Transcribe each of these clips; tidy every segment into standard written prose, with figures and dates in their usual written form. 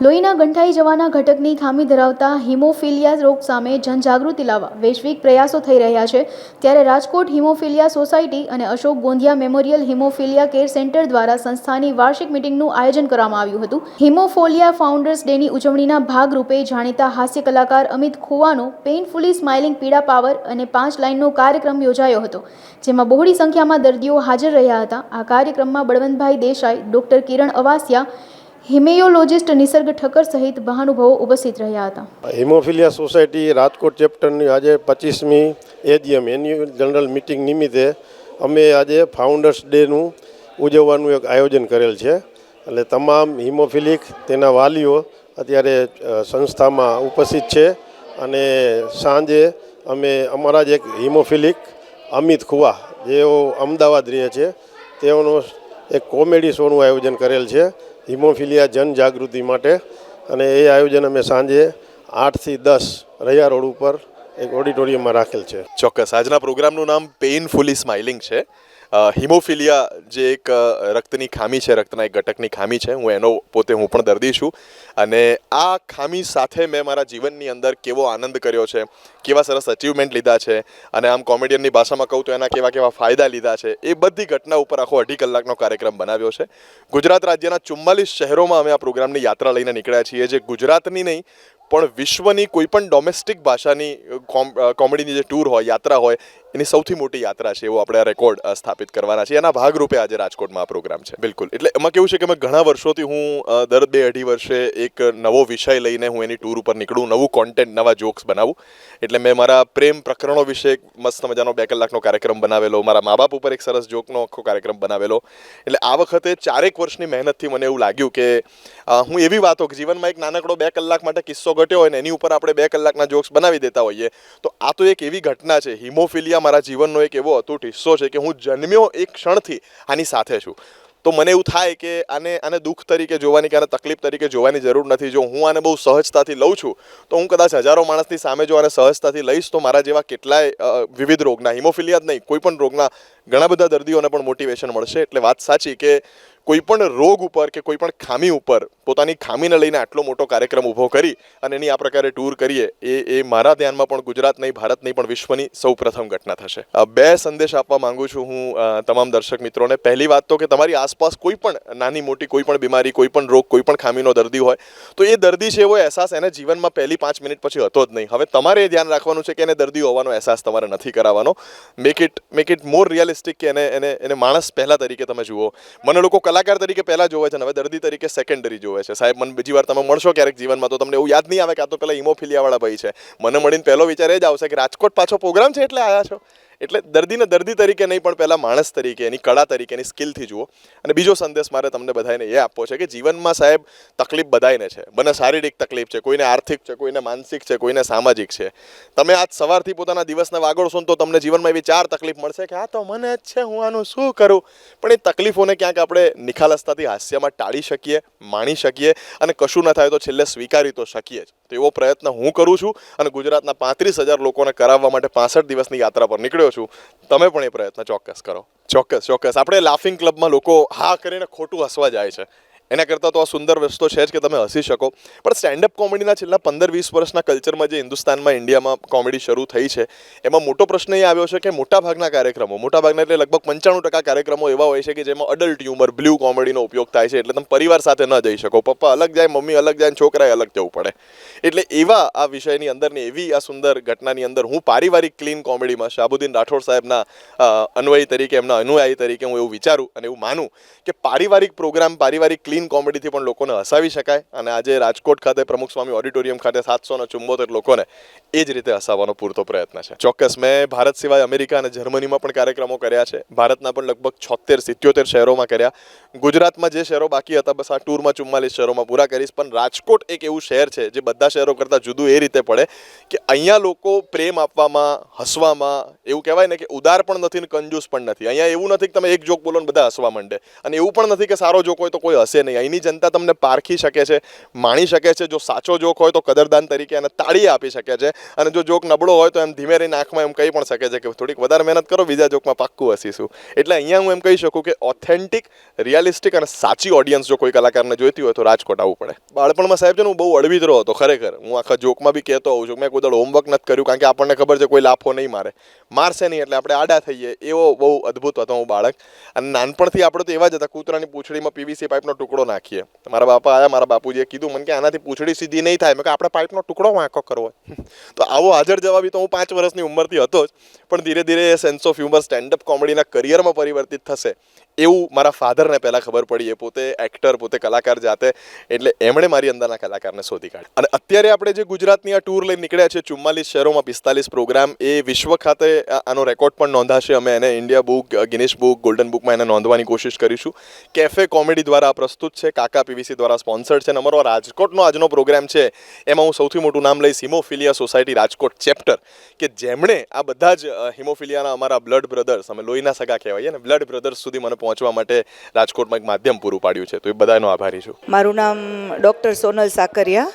લોહીના ગંઠાઈ જવાના ઘટકની ખામી ધરાવતા હિમોફિલિયા રોગ સામે જનજાગૃતિ લાવવા વૈશ્વિક પ્રયાસો થઈ રહ્યા છે ત્યારે રાજકોટ હિમોફિલિયા સોસાયટી અને Ashok Gondhiya memorial haemophilia care centre દ્વારા સંસ્થાની વાર્ષિક મિટિંગનું આયોજન કરવામાં આવ્યું હતું. હિમોફિલિયા ફાઉન્ડર્સ ડેની ઉજવણીના ભાગરૂપે જાણીતા હાસ્ય કલાકાર અમિત ખુવાનો પેઇનફુલી સ્માઇલિંગ પીડા પાવર અને 5 લાઇનનો કાર્યક્રમ યોજાયો હતો, જેમાં બહોળી સંખ્યામાં દર્દીઓ હાજર રહ્યા હતા. આ કાર્યક્રમમાં બળવંતભાઈ દેસાઈ, ડોક્ટર કિરણ અવાસિયા, હિમેયોલોજિસ્ટ નિસર્ગ ઠક્કર સહિત મહાનુભાવો ઉપસ્થિત રહ્યા હતા. હિમોફિલિયા સોસાયટી રાજકોટ ચેપ્ટરની આજે 25મી એજીએમ એન્યુઅલ જનરલ મિટિંગ નિમિત્તે અમે આજે ફાઉન્ડર્સ ડેનું ઉજવવાનું એક આયોજન કરેલ છે. એટલે તમામ હિમોફિલિક તેના વાલીઓ અત્યારે સંસ્થામાં ઉપસ્થિત છે અને સાંજે અમે અમારા જ એક હિમોફિલિક અમિત ખુવા જેઓ અમદાવાદ રહે છે તેઓનો એક કોમેડી શોનું આયોજન કરેલ છે હિમોફિલિયા જનજાગૃતિ માટે. અને એ આયોજન અમે સાંજે 8 થી 10 રૈયા રોડ ઉપર એક ઓડિટોરિયમમાં રાખેલ છે. ચોક્કસ. આજના પ્રોગ્રામનું નામ પેઇનફુલી સ્માઇલિંગ છે. હિમોફિલિયા જે એક રક્તની ખામી છે, રક્તના એક ઘટકની ખામી છે, હું પણ દર્દી છું અને આ ખામી સાથે મેં મારા જીવનની અંદર કેવો આનંદ કર્યો છે, કેવા સરસ અચીવમેન્ટ લીધા છે અને આમ કોમેડિયનની ભાષામાં કહું તો એના કેવા કેવા ફાયદા લીધા છે, એ બધી ઘટના ઉપર આખો 2.5 કલાકનો કાર્યક્રમ બનાવ્યો છે. ગુજરાત રાજ્યના 44 શહેરોમાં અમે આ પ્રોગ્રામની યાત્રા લઈને નીકળ્યા છીએ, જે ગુજરાતની નહીં પણ વિશ્વની કોઈ પણ ડોમેસ્ટિક ભાષાની કોમેડીની જે ટૂર હોય, યાત્રા હોય, એની સૌથી મોટી યાત્રા છે, એવો આપણે આ રેકોર્ડ સ્થાપિત કરવાના છે. એના ભાગરૂપે આજે રાજકોટમાં આ પ્રોગ્રામ છે. બિલકુલ. એટલે એમાં કેવું છે કે મેં ઘણા વર્ષોથી હું દર 2-2.5 વર્ષે એક નવો વિષય લઈને હું એની ટૂર ઉપર નીકળું, નવું કોન્ટેન્ટ, નવા જોક્સ બનાવું. એટલે મેં મારા પ્રેમ પ્રકરણો વિશે એક મસ્ત મજાનો 2 કલાકનો કાર્યક્રમ બનાવેલો, મારા મા બાપ ઉપર એક સરસ જોકનો આખો કાર્યક્રમ બનાવેલો. એટલે આ વખતે 4 વર્ષની મહેનતથી મને એવું લાગ્યું કે હું એવી વાતો કે જીવનમાં એક નાનકડો 2 કલાક માટે કિસ્સો ઘટ્યો હોય ને એની ઉપર આપણે 2 કલાકના જોક્સ બનાવી દેતા હોઈએ, તો આ તો એક એવી ઘટના છે. હિમોફિલિયા મારા જીવનનો એક એવો અતૂટ હિસ્સો છે કે હું જન્મ્યો એક ક્ષણથી આની સાથે છું. તો મને એવું થાય કે આને દુઃખ તરીકે જોવાની કે આને તકલીફ તરીકે જોવાની જરૂર નથી. જો હું આને બહુ સહજતાથી લઉં છું તો હું કદાચ હજારો માણસની સામે જો આને સહજતાથી લઈશ તો મારા જેવા કેટલાય વિવિધ રોગના, હિમોફિલિયા જ નહીં, કોઈ પણ રોગના ઘણા બધા દર્દીઓને પણ મોટિવેશન મળશે. એટલે વાત સાચી કે કોઈ પણ રોગ ઉપર કે કોઈ પણ ખામી ઉપર પોતાની ખામીને લઈને આટલો મોટો કાર્યક્રમ ઊભો કરી અને એની આ પ્રકારે ટૂર કરીએ એ મારા ધ્યાનમાં પણ ગુજરાત નહીં, ભારત નહીં પણ વિશ્વની સૌપ્રથમ ઘટના થશે. 2 સંદેશ આપવા માંગુ છું હું તમામ દર્શક મિત્રોને. પહેલી વાત તો કે તમારી આસપાસ કોઈ પણ નાની મોટી કોઈ પણ બીમારી, કોઈ પણ રોગ, કોઈ પણ ખામીનો દર્દી હોય તો એ દર્દી છે એવો અહેસાસ એને જીવનમાં પહેલી 5 મિનિટ પછી હતો જ નહીં. હવે તમારે એ ધ્યાન રાખવાનું છે કે એને દર્દી હોવાનો અહેસાસ તમારે નથી કરાવવાનો. મેક ઇટ મોર રિયલિસ્ટિક કે એને માણસ પહેલા તરીકે તમે જુઓ. મને લોકો કલાકાર તરીકે પહેલા જોવે છે ને હવે દર્દી તરીકે સેકન્ડરી જોવે છે. સાહેબ, મને બીજી વાર તમે મળશો ક્યારેક જીવનમાં તો તમને એવું યાદ નહીં આવે કે આ તો પેલા હિમોફિલિયા વાળા ભાઈ છે. મને મળીને પહેલો વિચાર એ જ આવશે કે રાજકોટ પાછો પ્રોગ્રામ છે એટલે આવ્યા છો. એટલે દર્દીને દર્દી તરીકે નહીં પણ પહેલા માણસ તરીકે, એની કળા તરીકે, એની સ્કિલથી જુઓ. અને બીજો સંદેશ મારે તમને બધાને એ આપવો છે કે જીવનમાં સાહેબ તકલીફ બધાયને છે. મને શારીરિક તકલીફ છે, કોઈને આર્થિક છે, કોઈને માનસિક છે, કોઈને સામાજિક છે. તમે આજ સવારથી પોતાના દિવસને વાગોળશો તો તમને જીવનમાં એવી 4 તકલીફ મળશે કે આ તો મને જ છે, હું આનું શું કરું. પણ એ તકલીફોને ક્યાંક આપણે નિખાલસતાથી હાસ્યમાં ટાળી શકીએ, માણી શકીએ અને કશું ન થાય તો છેલ્લે સ્વીકારી તો શકીએ જ. તો એવો પ્રયત્ન હું કરું છું અને ગુજરાતના 35,000 લોકોને કરાવવા માટે 65 દિવસની યાત્રા પર નીકળ્યો છું. તમે પણ એ પ્રયત્ન ચોક્કસ કરો. ચોક્કસ. આપણે લાફિંગ ક્લબમાં લોકો હા કરીને ખોટું હસવા જાય છે, એના કરતાં તો આ સુંદર રસ્તો છે જ કે તમે હસી શકો. પણ સ્ટેન્ડઅપ કોમેડીના છેલ્લા 15-20 વર્ષના કલ્ચરમાં જે હિન્દુસ્તાનમાં, ઇન્ડિયામાં કોમેડી શરૂ થઈ છે એમાં મોટો પ્રશ્ન એ આવ્યો છે કે મોટાભાગના કાર્યક્રમો, મોટાભાગના એટલે લગભગ 95% કાર્યક્રમો એવા હોય છે કે જેમાં અડલ્ટ હ્યુમર, બ્લુ કોમેડીનો ઉપયોગ થાય છે. એટલે તમે પરિવાર સાથે ન જઈ શકો, પપ્પા અલગ જાય, મમ્મી અલગ જાય, છોકરાએ અલગ જવું પડે. એટલે એવા આ વિષયની અંદરની એવી આ સુંદર ઘટનાની અંદર હું પારિવારિક ક્લીન કોમેડીમાં શાહબુદ્દીન રાઠોડ સાહેબના અન્વયી તરીકે, એમના અનુયાયી તરીકે હું એવું વિચારું અને એવું માનું કે પારિવારિક પ્રોગ્રામ, પારિવારિક ક્લીન કોમેડીથી પણ લોકોને હસાવી શકાય. અને આજે રાજકોટ ખાતે પ્રમુખ સ્વામી ઓડિટોરિયમ ખાતે 774 લોકોને એ જ રીતે હસાવવાનો પૂરતો પ્રયત્ન છે. ચોક્કસ. મેં ભારત સિવાય અમેરિકા અને જર્મનીમાં પણ કાર્યક્રમો કર્યા છે. ભારતના પણ લગભગ 76-77 શહેરોમાં કર્યા. ગુજરાતમાં જે શહેરો બાકી હતા બસ આ ટૂરમાં 44 શહેરોમાં પૂરા કરીશ. પણ રાજકોટ એક એવું શહેર છે જે બધા શહેરો કરતાં જુદું એ રીતે પડે કે અહીંયા લોકો પ્રેમ આપવામાં, હસવામાં, એવું કહેવાય ને કે ઉદાર પણ નથી ને કંજૂસ પણ નથી. અહીંયા એવું નથી કે તમે એક જોક બોલો ને બધા હસવા માંડે, અને એવું પણ નથી કે સારો જોક હોય તો કોઈ હસે નહીં. અહીંની જનતા તમને પારખી શકે છે, માણી શકે છે. જો સાચો જોક હોય તો કદરદાન તરીકે એને તાળી આપી શકે છે, અને જો જોક નબળો હોય તો એમ ધીમે રહીને આંખમાં એમ કહી પણ શકે છે કે થોડીક વધારે મહેનત કરો, બીજા જોકમાં પાક્કું હસીશું. એટલે અહીંયા હું એમ કહી શકું કે ઓથેન્ટિક, રિયાલિસ્ટિક અને સાચી ઓડિયન્સ જો કોઈ કલાકારને જોઈતી હોય તો રાજકોટ આવવું પડે. બાળપણમાં સાહેબ છે ને, હું બહુ અળવીતરો હતો ખરેખર. હું આખા જોકમાં બી કહેતો હોઉં છું, મેં કોઈ હોમવર્ક નથી કર્યું, કારણ કે આપણને ખબર છે કોઈ લાફો નહીં મારશે નહીં, એટલે આપણે આડા થઈએ. એવો બહુ અદ્ભુત હતો હું બાળક. અને નાનપણથી આપણે તો એવા જ હતા, કૂતરાની પૂંછડીમાં પીવીસી પાઇપનો ટુકડો નાખીએ. મારા બાપા આવ્યા, મારા બાપુજીએ કીધું મને કે આનાથી પૂંછડી સીધી નહીં થાય. મેં કે આપણે પાઇપનો ટુકડો વાંકો કરવો. તો આવો હાજર જવાબી તો હું 5 વર્ષની ઉંમરથી હતો જ, પણ ધીરે ધીરે એ સેન્સ ઓફ હ્યુમર સ્ટેન્ડઅપ કોમેડીના કરિયરમાં પરિવર્તિત થશે એવું મારા ફાધરને પહેલાં ખબર પડી. એ પોતે એક્ટર, પોતે કલાકાર જાતે, એટલે એમણે મારી અંદરના કલાકારને શોધી કાઢ્યા. અને અત્યારે આપણે જે ગુજરાતની આ ટૂર લઈને નીકળ્યા છે, 44 શહેરોમાં 45 પ્રોગ્રામ, એ વિશ્વ ખાતે આનો રેકોર્ડ પણ નોંધાશે. અમે એને India book, Guinness book, golden બુકમાં એને નોંધવાની કોશિશ કરીશું. કેફે કોમેડી દ્વારા પ્રસ્તુત છે, કાકા પીવીસી દ્વારા સ્પોન્સર્ડ છે. અને અમારો રાજકોટનો આજનો પ્રોગ્રામ છે, એમાં હું સૌથી મોટું નામ લઈશ હિમોફિલિયા સોસાયટી રાજકોટ ચેપ્ટર, કે જેમણે આ બધા જ હિમોફિલિયાના અમારા બ્લડ બ્રધર્સ, અમે લોહીના સગા કહેવાય ને, બ્લડ બ્રધર્સ સુધી મને પહોંચવા માટે રાજકોટમાં એક માધ્યમ પૂરું પાડ્યું છે. તો એ બધાનો આભારી છું. મારું નામ ડૉક્ટર સોનલ સાકરિયા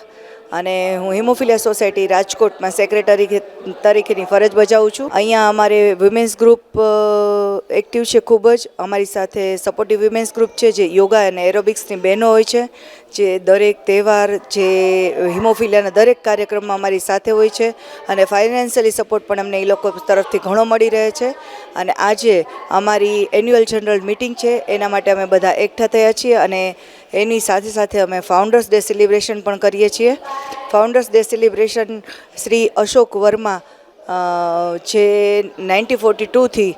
અને હું હિમોફિલિયા સોસાયટી રાજકોટમાં સેક્રેટરી તરીકેની ફરજ બજાવું છું. અહીંયા અમારે વિમેન્સ ગ્રુપ એક્ટિવ છે ખૂબ જ. અમારી સાથે સપોર્ટિવ વિમેન્સ ગ્રુપ છે, જે યોગા અને એરોબિક્સની બહેનો હોય છે, જે દરેક તહેવાર, જે હિમોફિલિયાના દરેક કાર્યક્રમમાં અમારી સાથે હોય છે. અને ફાઇનાન્શિયલી સપોર્ટ પણ અમને એ લોકો તરફથી ઘણો મળી રહે છે. અને આજે અમારી એન્યુઅલ જનરલ મિટિંગ છે, એના માટે અમે બધા એકઠા થયા છીએ. અને એની સાથે સાથે અમે ફાઉન્ડર્સ ડે સેલિબ્રેશન પણ કરીએ છીએ. Founders day celebration Shri Ashok Verma, જે 1942થી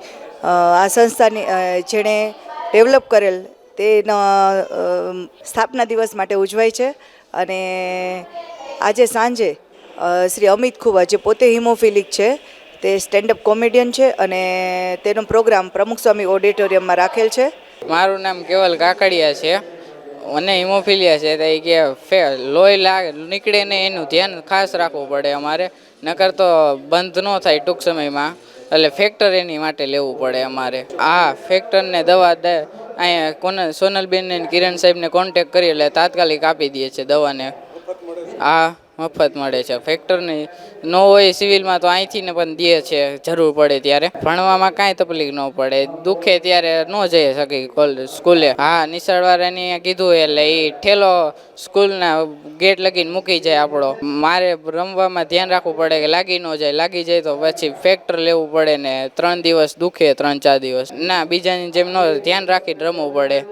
આ સંસ્થાની જેણે ડેવલપ કરેલ, તેના સ્થાપના દિવસ માટે ઉજવાય છે. અને આજે સાંજે શ્રી અમિત ખુવા, જે પોતે હિમોફિલિક છે, તે સ્ટેન્ડઅપ કોમેડિયન છે, અને તેનો પ્રોગ્રામ પ્રમુખ સ્વામી ઓડિટોરિયમમાં રાખેલ છે. મારું નામ કેવલ કાકડિયા છે. મને હિમોફિલિયા છે, તો કે લોહી નીકળે ને એનું ધ્યાન ખાસ રાખવું પડે અમારે, નકર તો બંધ ન થાય ટૂંક સમયમાં. એટલે ફેક્ટર એની માટે લેવું પડે અમારે. આ ફેક્ટરને દવા અહીંયા સોનલબેન ને કિરણ સાહેબને કોન્ટેક કરી એટલે તાત્કાલિક આપી દે છે દવાને. આ મફત મળે છે. ફેક્ટરની ન હોય સિવિલમાં તો અહીંથી ને પણ દે છે જરૂર પડે ત્યારે. ભણવામાં કાંઈ તકલીફ ન પડે, દુખે ત્યારે ન જઈ શકે સ્કૂલે. હા, નિશાળવાળાને કીધું એટલે એ ઠેલો સ્કૂલના ગેટ લગીને મૂકી જાય આપણો. મારે રમવામાં ધ્યાન રાખવું પડે કે લાગી ન જાય. લાગી જાય તો પછી ફેક્ટર લેવું પડે ને 3 દિવસ દુખે, 3-4 દિવસ. ના, બીજાની જેમ ન ધ્યાન રાખીને રમવું પડે.